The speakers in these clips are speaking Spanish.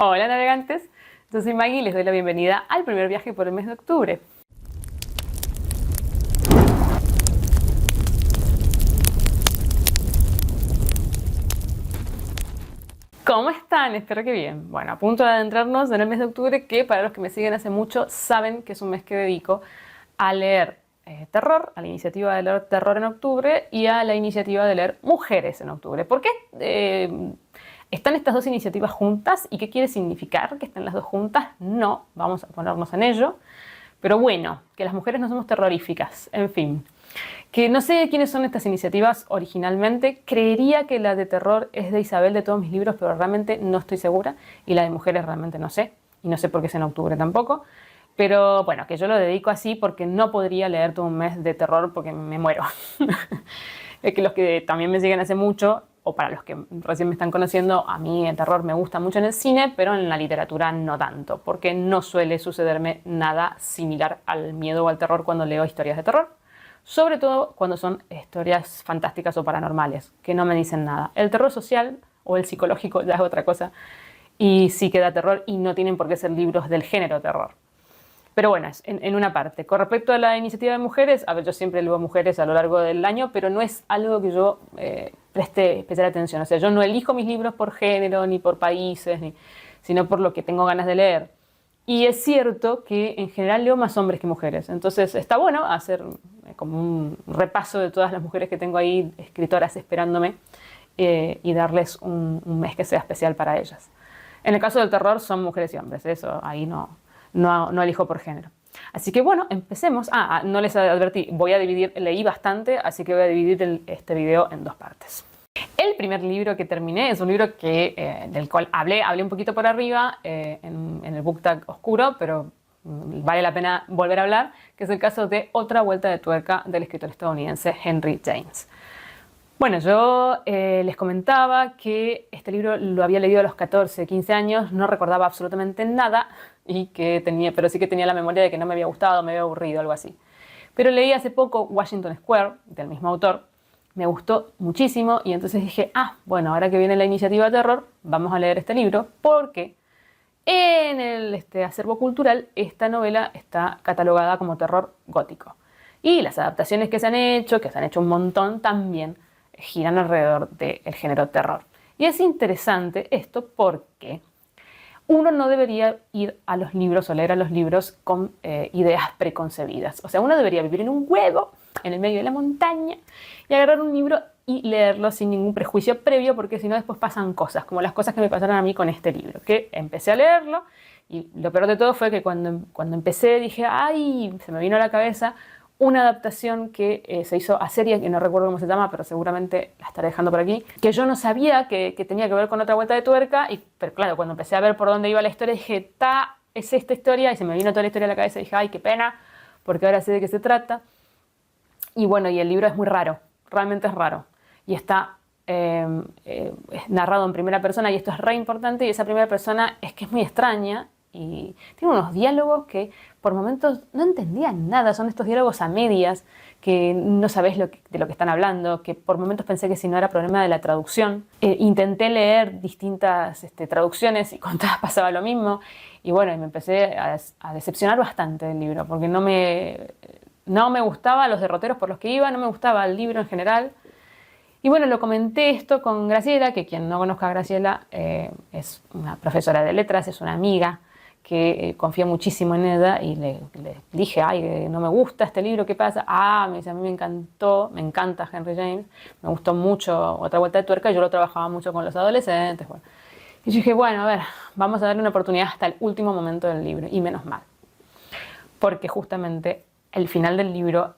Hola navegantes, yo soy Maggie y les doy la bienvenida al primer viaje por el mes de octubre. ¿Cómo están? Espero que bien. Bueno, a punto de adentrarnos en el mes de octubre, que para los que me siguen hace mucho saben que es un mes que dedico a leer terror, a la iniciativa de leer terror en octubre y a la iniciativa de leer mujeres en octubre. ¿Por qué están estas dos iniciativas juntas y qué quiere significar que estén las dos juntas? No, vamos a ponernos en ello. Pero bueno, que las mujeres no somos terroríficas, en fin. Que no sé quiénes son estas iniciativas originalmente. Creería que la de terror es de Isabel de todos mis libros, pero realmente no estoy segura. Y la de mujeres realmente no sé. Y no sé por qué es en octubre tampoco. Pero bueno, que yo lo dedico así porque no podría leer todo un mes de terror porque me muero. Es que los que también me siguen hace mucho, o para los que recién me están conociendo, a mí el terror me gusta mucho en el cine, pero en la literatura no tanto, porque no suele sucederme nada similar al miedo o al terror cuando leo historias de terror. Sobre todo cuando son historias fantásticas o paranormales, que no me dicen nada. El terror social o el psicológico ya es otra cosa, y sí que da terror y no tienen por qué ser libros del género terror. Pero bueno, en una parte. Con respecto a la iniciativa de mujeres, a ver, yo siempre leo mujeres a lo largo del año, pero no es algo que yo preste especial atención. O sea, yo no elijo mis libros por género, ni por países, sino por lo que tengo ganas de leer. Y es cierto que en general leo más hombres que mujeres. Entonces está bueno hacer como un repaso de todas las mujeres que tengo ahí, escritoras esperándome, y darles un mes que sea especial para ellas. En el caso del terror son mujeres y hombres, eso ahí no elijo por género. Así que bueno, empecemos. No les advertí, leí bastante, así que voy a dividir este video en dos partes. El primer libro que terminé es un libro del cual hablé un poquito por arriba en el book tag oscuro, pero vale la pena volver a hablar, que es el caso de Otra vuelta de tuerca del escritor estadounidense Henry James. Bueno, yo les comentaba que este libro lo había leído a los 14, 15 años, no recordaba absolutamente nada, pero sí que tenía la memoria de que no me había gustado, me había aburrido, algo así. Pero leí hace poco Washington Square, del mismo autor, me gustó muchísimo y entonces dije, bueno, ahora que viene la iniciativa de terror, vamos a leer este libro porque en el acervo cultural esta novela está catalogada como terror gótico. Y las adaptaciones que se han hecho un montón también, giran alrededor del género terror. Y es interesante esto porque uno no debería ir a los libros o leer a los libros con ideas preconcebidas. O sea, uno debería vivir en un huevo, en el medio de la montaña, y agarrar un libro y leerlo sin ningún prejuicio previo, porque si no después pasan cosas, como las cosas que me pasaron a mí con este libro, que empecé a leerlo, y lo peor de todo fue que cuando empecé dije, se me vino a la cabeza una adaptación que se hizo a serie, que no recuerdo cómo se llama, pero seguramente la estaré dejando por aquí, que yo no sabía que tenía que ver con Otra vuelta de tuerca, pero claro, cuando empecé a ver por dónde iba la historia, dije, es esta historia, y se me vino toda la historia a la cabeza, y dije, qué pena, porque ahora sé de qué se trata. Y bueno, y el libro es muy raro, realmente es raro, y está narrado en primera persona, y esto es re importante, y esa primera persona es que es muy extraña, y tiene unos diálogos que por momentos no entendían nada, son estos diálogos a medias, que no sabés de lo que están hablando, que por momentos pensé que si no era problema de la traducción. Intenté leer distintas traducciones y con todas pasaba lo mismo, y bueno, me empecé a decepcionar bastante del libro, porque no me gustaban los derroteros por los que iba, no me gustaba el libro en general. Y bueno, lo comenté esto con Graciela, que quien no conozca a Graciela es una profesora de letras, es una amiga que confía muchísimo en ella, y le dije, no me gusta este libro, ¿qué pasa? Me dice, a mí me encantó, me encanta Henry James, me gustó mucho Otra vuelta de tuerca, yo lo trabajaba mucho con los adolescentes. Bueno. Y yo dije, bueno, a ver, vamos a darle una oportunidad hasta el último momento del libro, y menos mal, porque justamente el final del libro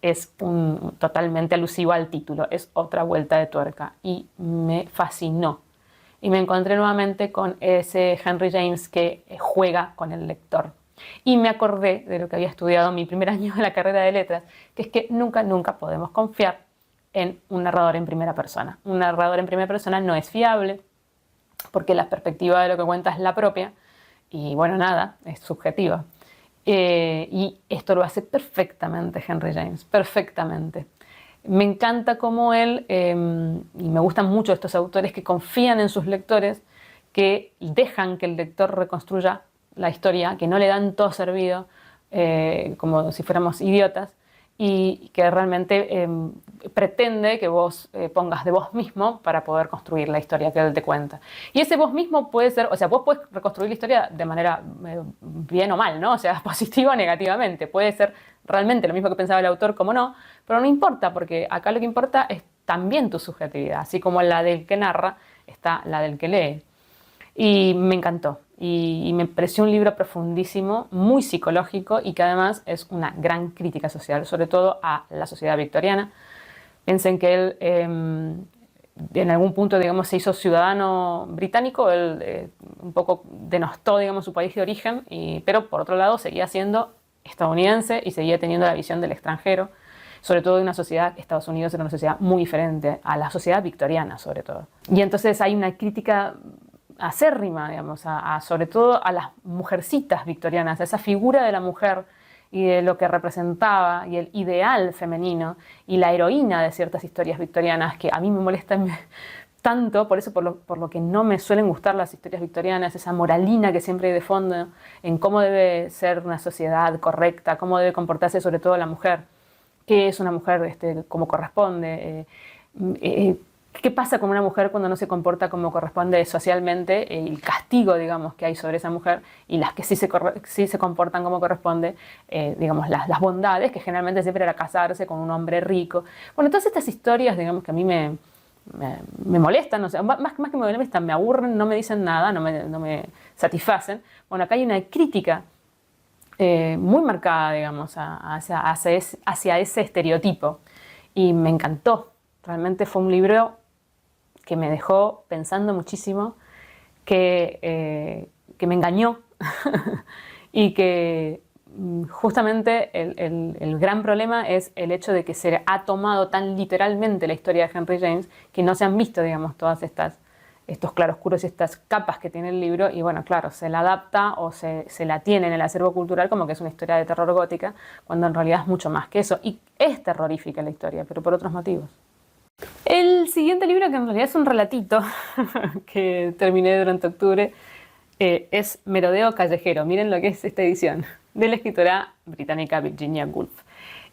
es totalmente alusivo al título, es Otra vuelta de tuerca, y me fascinó. Y me encontré nuevamente con ese Henry James que juega con el lector. Y me acordé de lo que había estudiado en mi primer año de la carrera de letras, que es que nunca podemos confiar en un narrador en primera persona. Un narrador en primera persona no es fiable, porque la perspectiva de lo que cuenta es la propia, y bueno, es subjetiva. Y esto lo hace perfectamente Henry James, perfectamente. Me encanta cómo él, y me gustan mucho estos autores que confían en sus lectores, que dejan que el lector reconstruya la historia, que no le dan todo servido, como si fuéramos idiotas, y que realmente pretende que vos pongas de vos mismo para poder construir la historia que él te cuenta. Y ese vos mismo puede ser, o sea, vos puedes reconstruir la historia de manera bien o mal, ¿no? O sea, positivo o negativamente. Puede ser realmente lo mismo que pensaba el autor, como no, pero no importa, porque acá lo que importa es también tu subjetividad. Así como la del que narra, está la del que lee. Y me encantó. Y me pareció un libro profundísimo, muy psicológico y que además es una gran crítica social, sobre todo a la sociedad victoriana. Piensen que él en algún punto, digamos, se hizo ciudadano británico, él un poco denostó, digamos, su país de origen, pero por otro lado seguía siendo estadounidense y seguía teniendo la visión del extranjero, sobre todo de una sociedad, Estados Unidos era una sociedad muy diferente a la sociedad victoriana, sobre todo. Y entonces hay una crítica acérrima, digamos, sobre todo a las mujercitas victorianas, a esa figura de la mujer y de lo que representaba y el ideal femenino y la heroína de ciertas historias victorianas que a mí me molestan tanto, por eso por lo que no me suelen gustar las historias victorianas, esa moralina que siempre hay de fondo en cómo debe ser una sociedad correcta, cómo debe comportarse sobre todo la mujer, qué es una mujer como corresponde, ¿qué pasa con una mujer cuando no se comporta como corresponde socialmente? El castigo, digamos, que hay sobre esa mujer y las que sí se comportan como corresponde, digamos, las bondades, que generalmente siempre era casarse con un hombre rico. Bueno, todas estas historias, digamos, que a mí me molestan, o sea, más que me molestan, me aburren, no me dicen nada, no me satisfacen. Bueno, acá hay una crítica muy marcada, digamos, hacia ese estereotipo y me encantó. Realmente fue un libro que me dejó pensando muchísimo, que me engañó y que justamente el gran problema es el hecho de que se ha tomado tan literalmente la historia de Henry James que no se han visto, digamos, todas estos claroscuros y estas capas que tiene el libro y bueno, claro, se la adapta o se la tiene en el acervo cultural como que es una historia de terror gótica, cuando en realidad es mucho más que eso y es terrorífica la historia, pero por otros motivos. El siguiente libro, que en realidad es un relatito que terminé durante octubre, es Merodeo Callejero. Miren lo que es esta edición, de la escritora británica Virginia Woolf.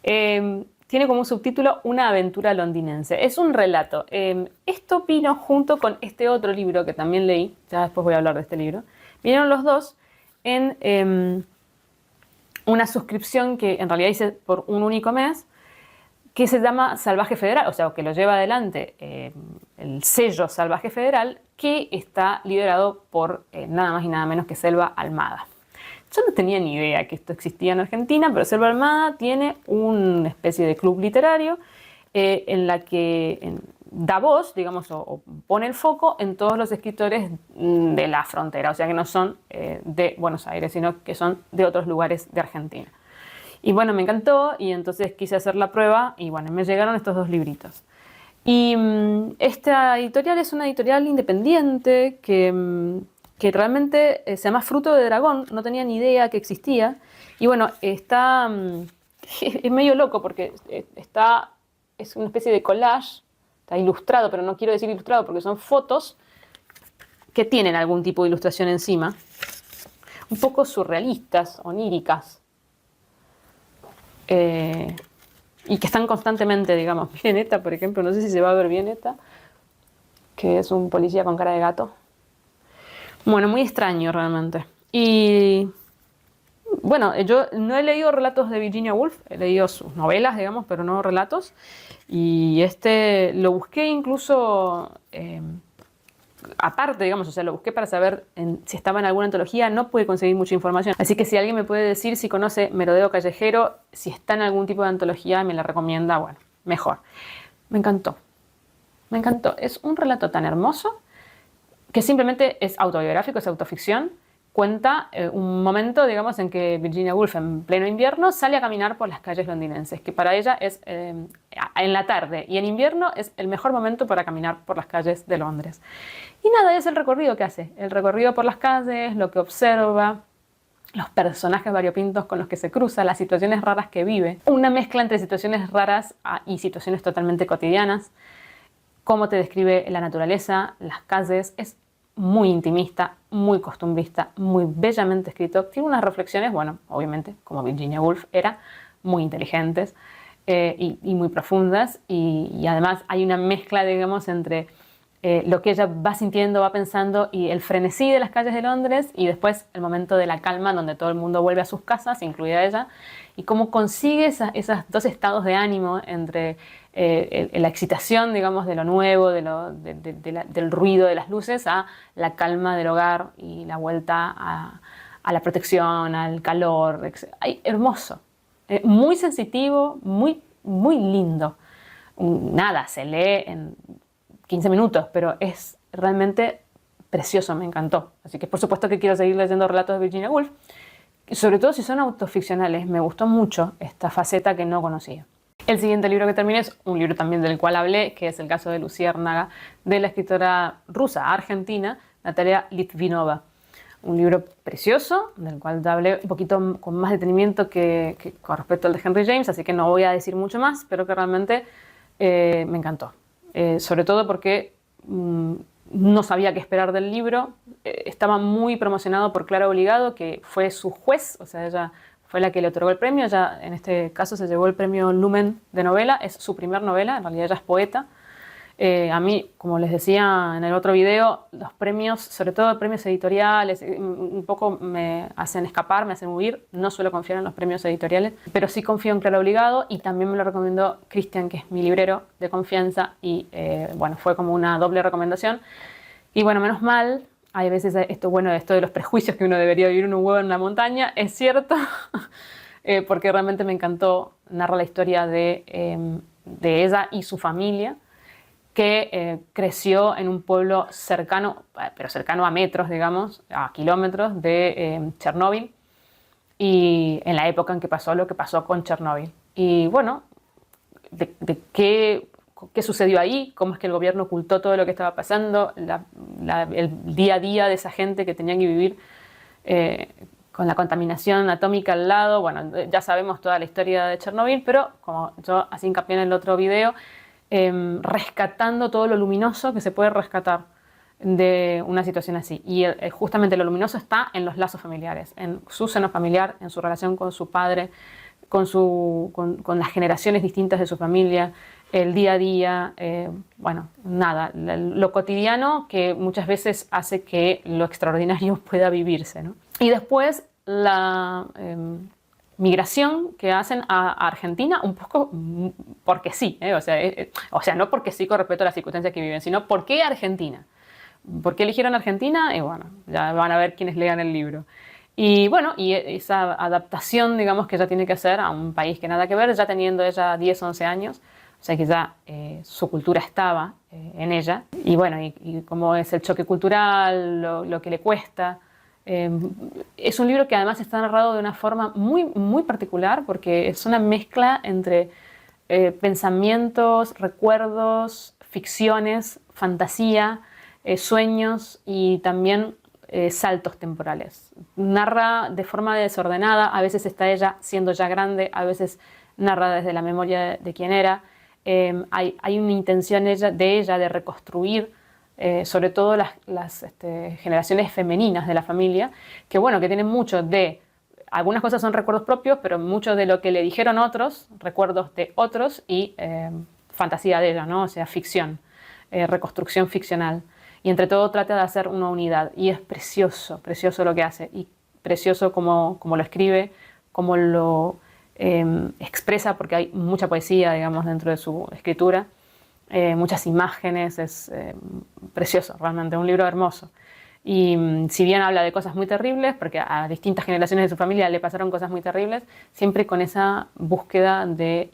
Tiene como subtítulo Una aventura londinense. Es un relato. Esto vino junto con este otro libro que también leí, ya después voy a hablar de este libro. Vinieron los dos en una suscripción que en realidad hice por un único mes, que se llama Salvaje Federal, o sea, que lo lleva adelante el sello Salvaje Federal, que está liderado por nada más y nada menos que Selva Almada. Yo no tenía ni idea que esto existía en Argentina, pero Selva Almada tiene una especie de club literario en la que da voz, digamos, o pone el foco en todos los escritores de la frontera, o sea, que no son de Buenos Aires, sino que son de otros lugares de Argentina. Y bueno, me encantó y entonces quise hacer la prueba y bueno, me llegaron estos dos libritos. Y esta editorial es una editorial independiente que realmente se llama Fruto de Dragón, no tenía ni idea que existía. Y bueno, está, es medio loco porque es una especie de collage, está ilustrado, pero no quiero decir ilustrado porque son fotos que tienen algún tipo de ilustración encima, un poco surrealistas, oníricas. Y que están constantemente, digamos, miren esta, por ejemplo, no sé si se va a ver bien esta, que es un policía con cara de gato. Bueno, muy extraño realmente. Y bueno, yo no he leído relatos de Virginia Woolf, he leído sus novelas, digamos, pero no relatos. Y lo busqué incluso aparte, digamos, o sea, lo busqué para saber si estaba en alguna antología, no pude conseguir mucha información. Así que si alguien me puede decir si conoce Merodeo Callejero, si está en algún tipo de antología y me la recomienda, bueno, mejor. Me encantó. Me encantó. Es un relato tan hermoso que simplemente es autobiográfico, es autoficción. Cuenta un momento, digamos, en que Virginia Woolf en pleno invierno sale a caminar por las calles londinenses, que para ella es en la tarde y en invierno es el mejor momento para caminar por las calles de Londres. Y nada, es el recorrido que hace, el recorrido por las calles, lo que observa, los personajes variopintos con los que se cruza, las situaciones raras que vive, una mezcla entre situaciones raras y situaciones totalmente cotidianas, cómo te describe la naturaleza, las calles, es muy intimista, muy costumbrista, muy bellamente escrito. Tiene unas reflexiones, bueno, obviamente, como Virginia Woolf era, muy inteligentes y muy profundas. Y además hay una mezcla, digamos, entre lo que ella va sintiendo, va pensando y el frenesí de las calles de Londres y después el momento de la calma donde todo el mundo vuelve a sus casas, incluida ella, y cómo consigue esos dos estados de ánimo entre la excitación, digamos, de lo nuevo, del ruido de las luces, a la calma del hogar y la vuelta a la protección, al calor. Ay, hermoso, muy sensitivo, muy, muy lindo. Nada, se lee en 15 minutos, pero es realmente precioso, me encantó. Así que por supuesto que quiero seguir leyendo relatos de Virginia Woolf, sobre todo si son autoficcionales. Me gustó mucho esta faceta que no conocía. El siguiente libro que terminé es un libro también del cual hablé, que es el caso de Luciérnaga, de la escritora rusa, argentina, Natalia Litvinova. Un libro precioso, del cual hablé un poquito con más detenimiento que con respecto al de Henry James, así que no voy a decir mucho más, pero que realmente me encantó. Sobre todo porque no sabía qué esperar del libro. Estaba muy promocionado por Clara Obligado, que fue su juez, o sea, ella fue la que le otorgó el premio. Ella en este caso se llevó el premio Lumen de novela, es su primer novela, en realidad ella es poeta. A mí, como les decía en el otro video, los premios, sobre todo premios editoriales, un poco me hacen escapar, me hacen huir. No suelo confiar en los premios editoriales, pero sí confío en Clara Obligado y también me lo recomendó Cristian, que es mi librero de confianza, y bueno, fue como una doble recomendación. Y bueno, menos mal, hay veces esto de los prejuicios que uno debería vivir en un huevo en una montaña, es cierto, porque realmente me encantó. Narra la historia de ella y su familia, que creció en un pueblo cercano, pero cercano a metros, digamos, a kilómetros de Chernóbil, y en la época en que pasó lo que pasó con Chernóbil. Y bueno, de qué sucedió ahí, cómo es que el gobierno ocultó todo lo que estaba pasando, el día a día de esa gente que tenía que vivir con la contaminación atómica al lado. Bueno, ya sabemos toda la historia de Chernóbil, pero como yo así hincapié en el otro video, rescatando todo lo luminoso que se puede rescatar de una situación así. Y justamente lo luminoso está en los lazos familiares, en su seno familiar, en su relación con su padre, con las generaciones distintas de su familia, el día a día, bueno, nada, lo cotidiano que muchas veces hace que lo extraordinario pueda vivirse, ¿no? Y después la migración que hacen a Argentina, un poco porque sí, o sea, no porque sí con respecto a las circunstancias que viven, sino ¿por qué Argentina? ¿Por qué eligieron Argentina? Y bueno, ya van a ver quienes lean el libro. Y bueno, y esa adaptación, digamos, que ella tiene que hacer a un país que nada que ver, ya teniendo ella 10, 11 años, o sea que ya su cultura estaba en ella. Y bueno, y cómo es el choque cultural, lo que le cuesta. Es un libro que además está narrado de una forma muy, muy particular, porque es una mezcla entre pensamientos, recuerdos, ficciones, fantasía, sueños y también saltos temporales. Narra de forma desordenada, a veces está ella siendo ya grande, a veces narra desde la memoria de quién era. Hay una intención de ella de reconstruir sobre todo las generaciones femeninas de la familia, que bueno, que tienen mucho de, algunas cosas son recuerdos propios, pero mucho de lo que le dijeron otros, recuerdos de otros y fantasía de ella, ¿no? O sea, ficción, reconstrucción ficcional. Y entre todo trata de hacer una unidad. Y es precioso, precioso lo que hace. Y precioso como lo escribe, como lo expresa, porque hay mucha poesía, digamos, dentro de su escritura. Muchas imágenes, es precioso, realmente, un libro hermoso. Y si bien habla de cosas muy terribles, porque a distintas generaciones de su familia le pasaron cosas muy terribles, siempre con esa búsqueda de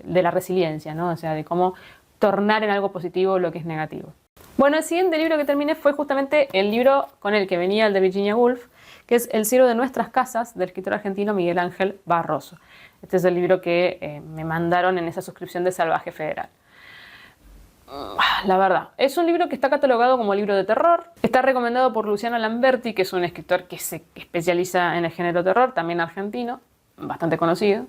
la resiliencia, ¿no? O sea, de cómo tornar en algo positivo lo que es negativo. Bueno, el siguiente libro que terminé fue justamente el libro con el que venía el de Virginia Woolf, que es El cielo de nuestras casas, del escritor argentino Miguel Ángel Barroso. Este es el libro que me mandaron en esa suscripción de Salvaje Federal. La verdad, es un libro que está catalogado como libro de terror. Está recomendado por Luciano Lamberti, que es un escritor que se especializa en el género terror, también argentino, bastante conocido.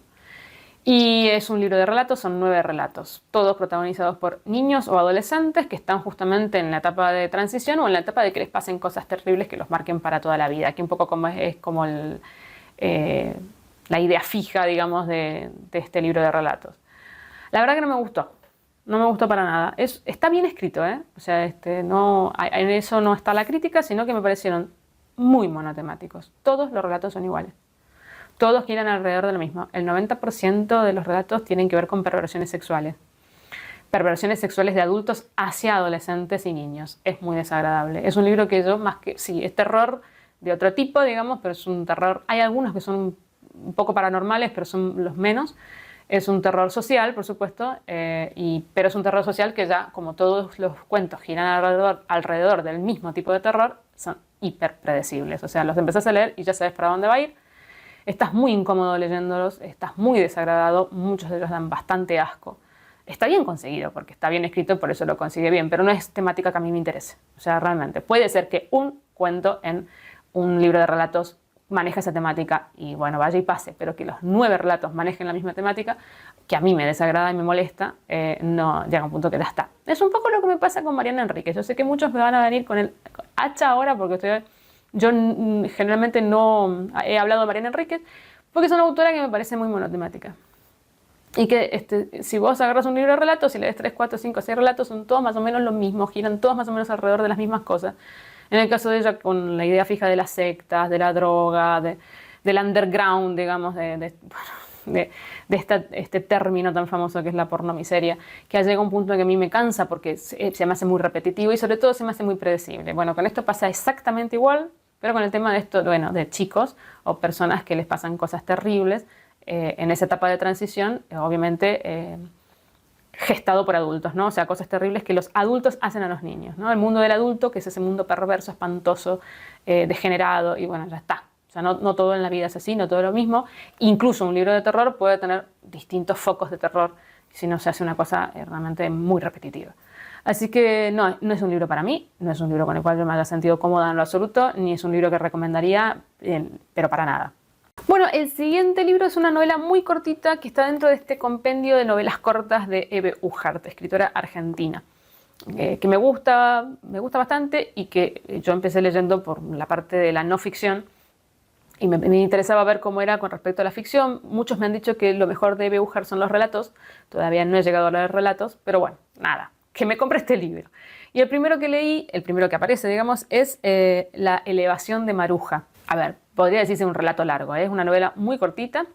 Y es un libro de relatos, son 9 relatos, todos protagonizados por niños o adolescentes que están justamente en la etapa de transición o en la etapa de que les pasen cosas terribles que los marquen para toda la vida. Aquí un poco como es como la idea fija, digamos, de este libro de relatos. La verdad que no me gustó. No me gustó para nada. Está bien escrito, ¿eh? O sea, no, en eso no está la crítica, sino que me parecieron muy monotemáticos. Todos los relatos son iguales. Todos giran alrededor de lo mismo. El 90% de los relatos tienen que ver con perversiones sexuales. Perversiones sexuales de adultos hacia adolescentes y niños. Es muy desagradable. Es un libro que yo, más que... Sí, es terror de otro tipo, digamos, pero es un terror... Hay algunos que son un poco paranormales, pero son los menos. Es un terror social, por supuesto, pero es un terror social que ya, como todos los cuentos giran alrededor del mismo tipo de terror, son hiper predecibles. O sea, los empezás a leer y ya sabes para dónde va a ir. Estás muy incómodo leyéndolos, estás muy desagradado, muchos de ellos dan bastante asco. Está bien conseguido, porque está bien escrito, por eso lo consigue bien, pero no es temática que a mí me interese. O sea, realmente, puede ser que un cuento en un libro de relatos maneje esa temática y bueno, vaya y pase, pero que los 9 relatos manejen la misma temática, que a mí me desagrada y me molesta, no llega a un punto que ya está. Es un poco lo que me pasa con Mariana Enríquez. Yo sé que muchos me van a venir con el hacha ahora porque yo generalmente no he hablado de Mariana Enríquez porque es una autora que me parece muy monotemática. Y que si vos agarras un libro de relatos y lees 3, 4, 5, 6 relatos, son todos más o menos los mismos, giran todos más o menos alrededor de las mismas cosas. En el caso de ella, con la idea fija de las sectas, de la droga, del underground, digamos, de este término tan famoso que es la pornomiseria, que llega a un punto en que a mí me cansa porque se me hace muy repetitivo y sobre todo se me hace muy predecible. Bueno, con esto pasa exactamente igual, pero con el tema de esto, bueno, de chicos o personas que les pasan cosas terribles en esa etapa de transición, obviamente gestado por adultos, ¿no? O sea, cosas terribles que los adultos hacen a los niños, ¿no? El mundo del adulto, que es ese mundo perverso, espantoso, degenerado, y bueno, ya está. O sea, no todo en la vida es así, no todo lo mismo. Incluso un libro de terror puede tener distintos focos de terror si no se hace una cosa realmente muy repetitiva. Así que no es un libro para mí, no es un libro con el cual yo me haya sentido cómoda en lo absoluto, ni es un libro que recomendaría, pero para nada. Bueno, el siguiente libro es una novela muy cortita que está dentro de este compendio de novelas cortas de Eve Ujart, escritora argentina, que me gusta bastante y que yo empecé leyendo por la parte de la no ficción y me interesaba ver cómo era con respecto a la ficción. Muchos me han dicho que lo mejor de Eve Ujart son los relatos, todavía no he llegado a leer relatos, pero bueno, nada, que me compre este libro. Y el primero que leí, el primero que aparece, digamos, es La elevación de Maruja. A ver, podría decirse un relato largo, es una novela muy cortita,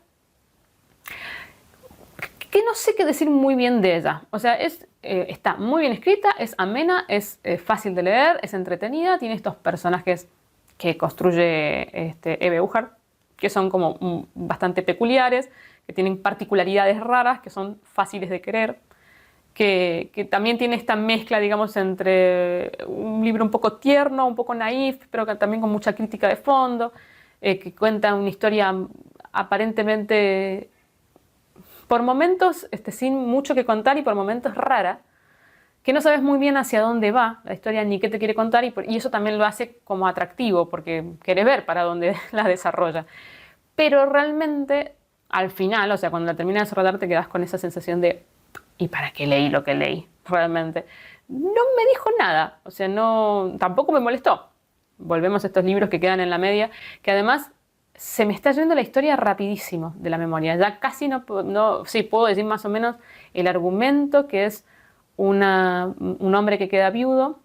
que no sé qué decir muy bien de ella. O sea, está muy bien escrita, es amena, es fácil de leer, es entretenida, tiene estos personajes que construye Eve Ujart, que son como bastante peculiares, que tienen particularidades raras, que son fáciles de querer, que también tiene esta mezcla, digamos, entre un libro un poco tierno, un poco naif, pero que también con mucha crítica de fondo, que cuenta una historia aparentemente, por momentos, sin mucho que contar y por momentos rara, que no sabes muy bien hacia dónde va la historia ni qué te quiere contar y eso también lo hace como atractivo porque querés ver para dónde la desarrolla. Pero realmente, al final, o sea, cuando la terminas de desarrollar te quedas con esa sensación de ¿y para qué leí lo que leí? Realmente. No me dijo nada, o sea, tampoco me molestó. Volvemos a estos libros que quedan en la media, que además se me está yendo la historia rapidísimo de la memoria. Ya casi sí puedo decir más o menos el argumento, que es un hombre que queda viudo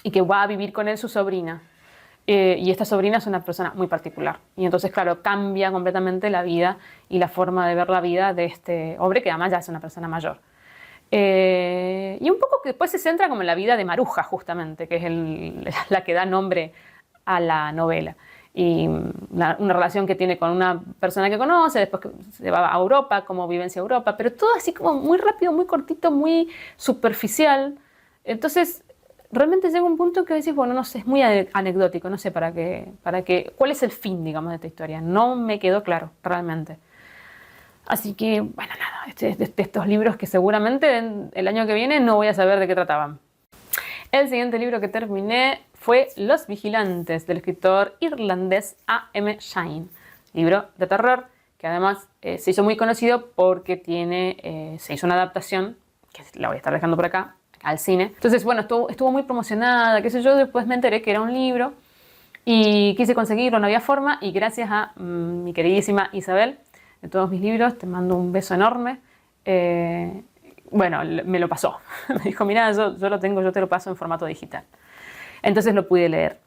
y que va a vivir con él su sobrina. Y esta sobrina es una persona muy particular. Y entonces, claro, cambia completamente la vida y la forma de ver la vida de este hombre, que además ya es una persona mayor. Y un poco que después se centra como en la vida de Maruja, justamente, que es la que da nombre a la novela. Y una relación que tiene con una persona que conoce, después que se va a Europa, cómo vivencia Europa, pero todo así como muy rápido, muy cortito, muy superficial. Entonces, realmente llega un punto que decís, bueno, no sé, es muy anecdótico, no sé cuál es el fin, digamos, de esta historia. No me quedó claro, realmente. Así que, bueno, nada, de estos libros que seguramente el año que viene no voy a saber de qué trataban. El siguiente libro que terminé fue Los Vigilantes, del escritor irlandés A.M. Shine. Libro de terror que además se hizo muy conocido porque se hizo una adaptación, que la voy a estar dejando por acá, al cine. Entonces, bueno, estuvo muy promocionada, qué sé yo, después me enteré que era un libro y quise conseguirlo, no había forma, y gracias a mi queridísima Isabel, de todos mis libros, te mando un beso enorme, bueno, me lo pasó. Me dijo, mira, yo lo tengo, yo te lo paso en formato digital. Entonces lo pude leer.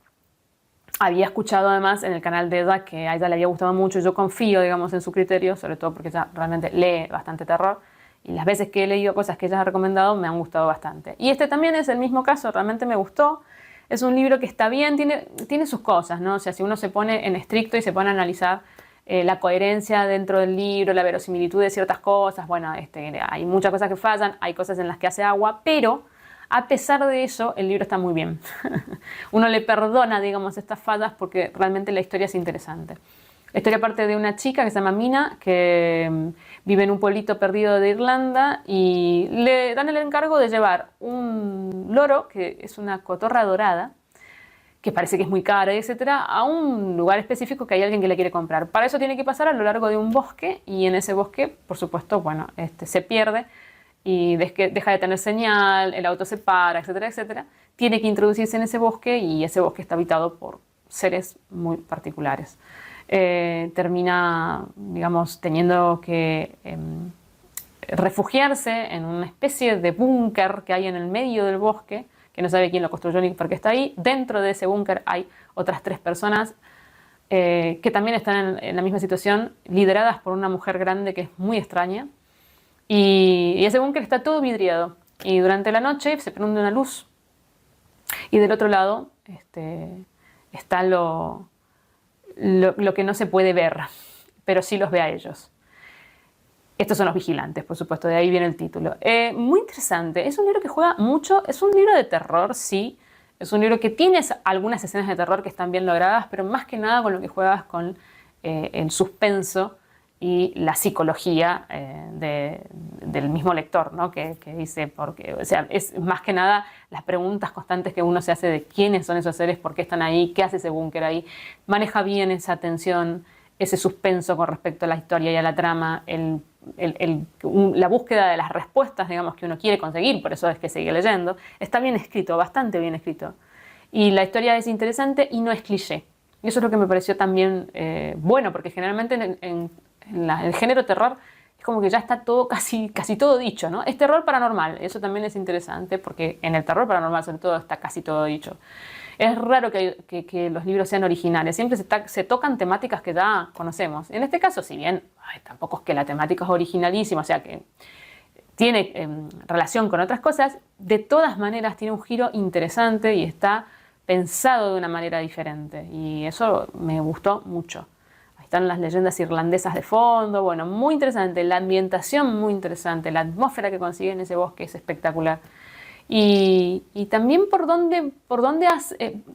Había escuchado además en el canal de ella que a ella le había gustado mucho. Yo confío, digamos, en su criterio, sobre todo porque ella realmente lee bastante terror. Y las veces que he leído cosas que ella ha recomendado me han gustado bastante. Y este también es el mismo caso, realmente me gustó. Es un libro que está bien, tiene sus cosas, ¿no? O sea, si uno se pone en estricto y se pone a analizar la coherencia dentro del libro, la verosimilitud de ciertas cosas, bueno, hay muchas cosas que fallan, hay cosas en las que hace agua, pero a pesar de eso, el libro está muy bien. Uno le perdona, digamos, estas fallas porque realmente la historia es interesante. La historia parte de una chica que se llama Mina, que vive en un pueblito perdido de Irlanda y le dan el encargo de llevar un loro, que es una cotorra dorada, que parece que es muy cara, etcétera, a un lugar específico que hay alguien que le quiere comprar. Para eso tiene que pasar a lo largo de un bosque y en ese bosque, por supuesto, bueno, se pierde y deja de tener señal, el auto se para, etcétera, etcétera. Tiene que introducirse en ese bosque y ese bosque está habitado por seres muy particulares. Termina, digamos, teniendo que refugiarse en una especie de búnker que hay en el medio del bosque, que no sabe quién lo construyó ni por qué está ahí. Dentro de ese búnker hay otras 3 personas que también están en la misma situación, lideradas por una mujer grande que es muy extraña. Y ese búnker está todo vidriado. Y durante la noche se prende una luz. Y del otro lado está lo que no se puede ver, pero sí los ve a ellos. Estos son los vigilantes, por supuesto, de ahí viene el título. Muy interesante, es un libro que juega mucho, es un libro de terror, sí, es un libro que tiene algunas escenas de terror que están bien logradas, pero más que nada con lo que juegas con el suspenso y la psicología del mismo lector, ¿no? que dice, porque, o sea, es más que nada las preguntas constantes que uno se hace de quiénes son esos seres, por qué están ahí, qué hace ese búnker ahí. Maneja bien esa tensión, ese suspenso con respecto a la historia y a la trama, la búsqueda de las respuestas, digamos, que uno quiere conseguir, por eso es que sigue leyendo. Está bien escrito, bastante bien escrito. Y la historia es interesante y no es cliché. Y eso es lo que me pareció también bueno, porque generalmente en el género terror es como que ya está todo casi todo dicho, ¿no? Es terror paranormal, eso también es interesante, porque en el terror paranormal sobre todo está casi todo dicho. Es raro que los libros sean originales, siempre se tocan temáticas que ya conocemos. En este caso, si bien tampoco es que la temática es originalísima, o sea que tiene relación con otras cosas, de todas maneras tiene un giro interesante y está pensado de una manera diferente. Y eso me gustó mucho. Ahí están las leyendas irlandesas de fondo, bueno, muy interesante. La ambientación muy interesante, la atmósfera que consigue en ese bosque es espectacular. Y también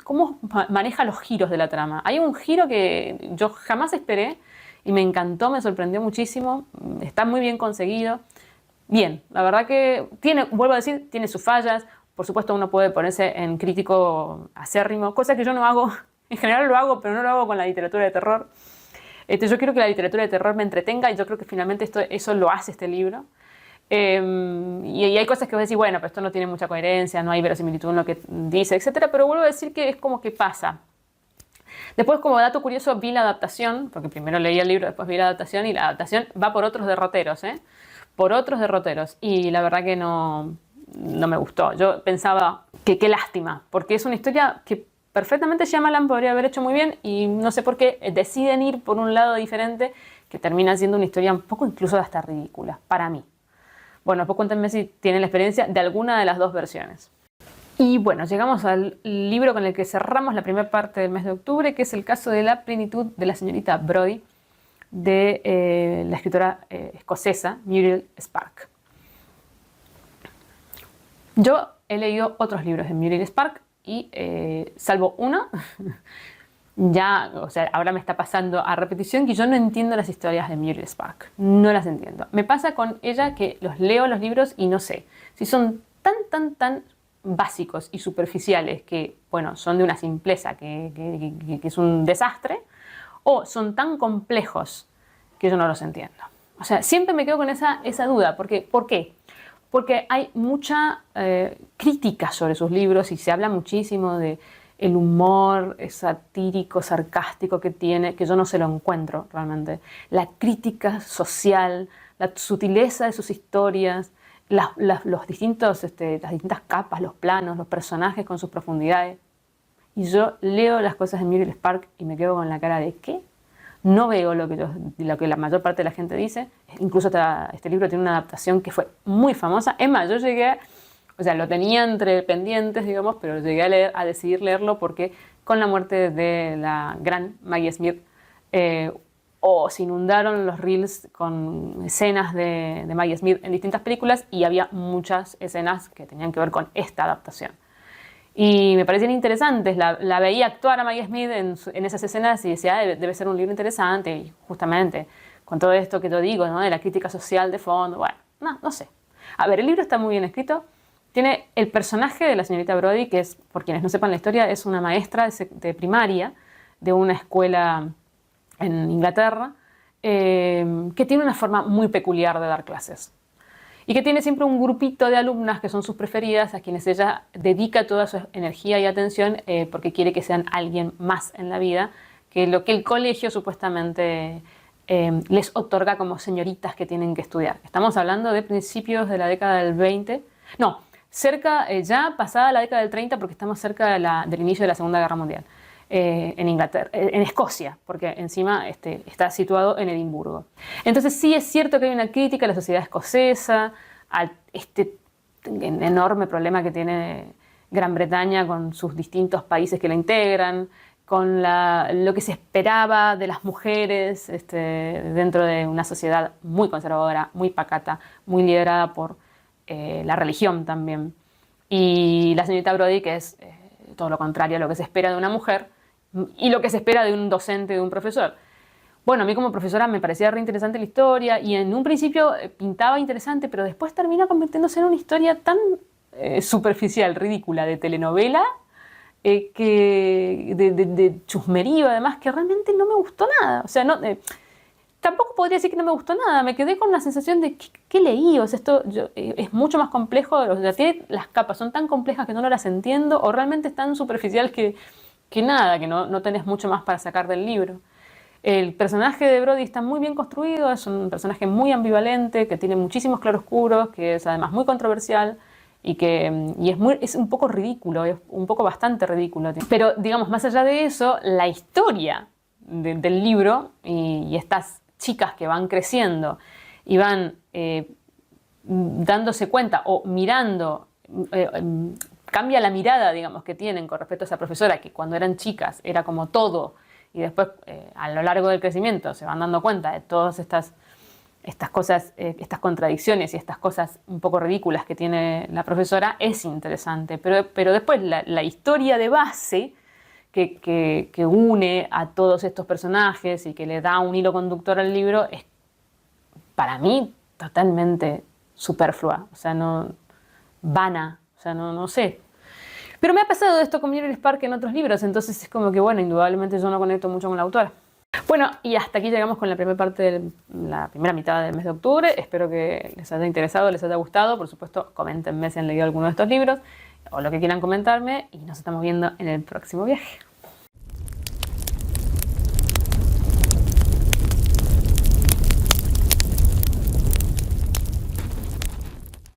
cómo maneja los giros de la trama. Hay un giro que yo jamás esperé y me encantó, me sorprendió muchísimo, está muy bien conseguido. Bien, la verdad que vuelvo a decir, tiene sus fallas. Por supuesto uno puede ponerse en crítico acérrimo, cosa que yo no hago, en general lo hago, pero no lo hago con la literatura de terror. Yo quiero que la literatura de terror me entretenga y yo creo que finalmente eso lo hace este libro. Y hay cosas que vos decís, bueno, pero esto no tiene mucha coherencia, no hay verosimilitud en lo que dice, etcétera, pero vuelvo a decir que es como que pasa. Después, como dato curioso, vi la adaptación, porque primero leí el libro, después vi la adaptación, y la adaptación va por otros derroteros, por otros derroteros, y la verdad que no me gustó. Yo pensaba que qué lástima, porque es una historia que perfectamente Shyamalan podría haber hecho muy bien, y no sé por qué deciden ir por un lado diferente, que termina siendo una historia un poco incluso hasta ridícula, para mí. Bueno, después cuéntenme si tienen la experiencia de alguna de las dos versiones. Y bueno, llegamos al libro con el que cerramos la primera parte del mes de octubre, que es el caso de La plenitud de la señorita Brodie, de la escritora escocesa Muriel Spark. Yo he leído otros libros de Muriel Spark y salvo uno, ya, o sea, ahora me está pasando a repetición que yo no entiendo las historias de Muriel Spark. No las entiendo. Me pasa con ella que leo los libros y no sé si son tan básicos y superficiales que, bueno, son de una simpleza que es un desastre, o son tan complejos que yo no los entiendo. O sea, siempre me quedo con esa duda. ¿Por qué? Porque hay mucha crítica sobre sus libros y se habla muchísimo de el humor satírico, sarcástico que tiene, que yo no se lo encuentro realmente. La crítica social, la sutileza de sus historias, las distintas capas, los planos, los personajes con sus profundidades. Y yo leo las cosas de Muriel Spark y me quedo con la cara de ¿qué? No veo lo que la mayor parte de la gente dice. Incluso este libro tiene una adaptación que fue muy famosa. Es más, yo llegué, o sea, lo tenía entre pendientes, digamos, pero llegué a decidir leerlo porque con la muerte de la gran Maggie Smith, se inundaron los reels con escenas de Maggie Smith en distintas películas y había muchas escenas que tenían que ver con esta adaptación. Y me parecían interesantes, la veía actuar a Maggie Smith en esas escenas y decía, debe ser un libro interesante, y justamente con todo esto que yo digo, ¿no? De la crítica social de fondo, bueno, no sé. A ver, el libro está muy bien escrito, tiene el personaje de la señorita Brodie, que es, por quienes no sepan la historia, es una maestra de primaria de una escuela en Inglaterra, que tiene una forma muy peculiar de dar clases. Y que tiene siempre un grupito de alumnas que son sus preferidas, a quienes ella dedica toda su energía y atención porque quiere que sean alguien más en la vida que lo que el colegio supuestamente les otorga como señoritas que tienen que estudiar. Estamos hablando de principios de la década del 20, no, ya pasada la década del 30 porque estamos cerca del inicio de la Segunda Guerra Mundial. En Inglaterra, en Escocia, porque encima está situado en Edimburgo. Entonces sí es cierto que hay una crítica a la sociedad escocesa, a este enorme problema que tiene Gran Bretaña con sus distintos países que la integran, con lo que se esperaba de las mujeres dentro de una sociedad muy conservadora, muy pacata, muy liderada por la religión también. Y la señorita Brodie, que es todo lo contrario a lo que se espera de una mujer, y lo que se espera de un docente, de un profesor. Bueno, a mí como profesora me parecía re interesante la historia y en un principio pintaba interesante, pero después termina convirtiéndose en una historia tan superficial, ridícula, de telenovela, de chusmerío además, que realmente no me gustó nada. O sea, tampoco podría decir que no me gustó nada, me quedé con la sensación de ¿qué leí? O sea, es mucho más complejo, o sea, las capas son tan complejas que no las entiendo, o realmente es tan superficial que nada, que no tenés mucho más para sacar del libro. El personaje de Brodie está muy bien construido, es un personaje muy ambivalente, que tiene muchísimos claroscuros, que es además muy controversial y es un poco ridículo, es un poco bastante ridículo. Pero digamos, más allá de eso, la historia del libro y estas chicas que van creciendo y van dándose cuenta o mirando, cambia la mirada, digamos, que tienen con respecto a esa profesora, que cuando eran chicas era como todo, y después a lo largo del crecimiento se van dando cuenta de todas estas cosas, estas contradicciones y estas cosas un poco ridículas que tiene la profesora, es interesante. Pero después la historia de base que une a todos estos personajes y que le da un hilo conductor al libro es, para mí, totalmente superflua, o sea, vana. O sea, no sé. Pero me ha pasado esto con Muriel Spark en otros libros, entonces es como que, bueno, indudablemente yo no conecto mucho con la autora. Bueno, y hasta aquí llegamos con la primera parte la primera mitad del mes de octubre. Espero que les haya interesado, les haya gustado. Por supuesto, coméntenme si han leído alguno de estos libros o lo que quieran comentarme y nos estamos viendo en el próximo viaje.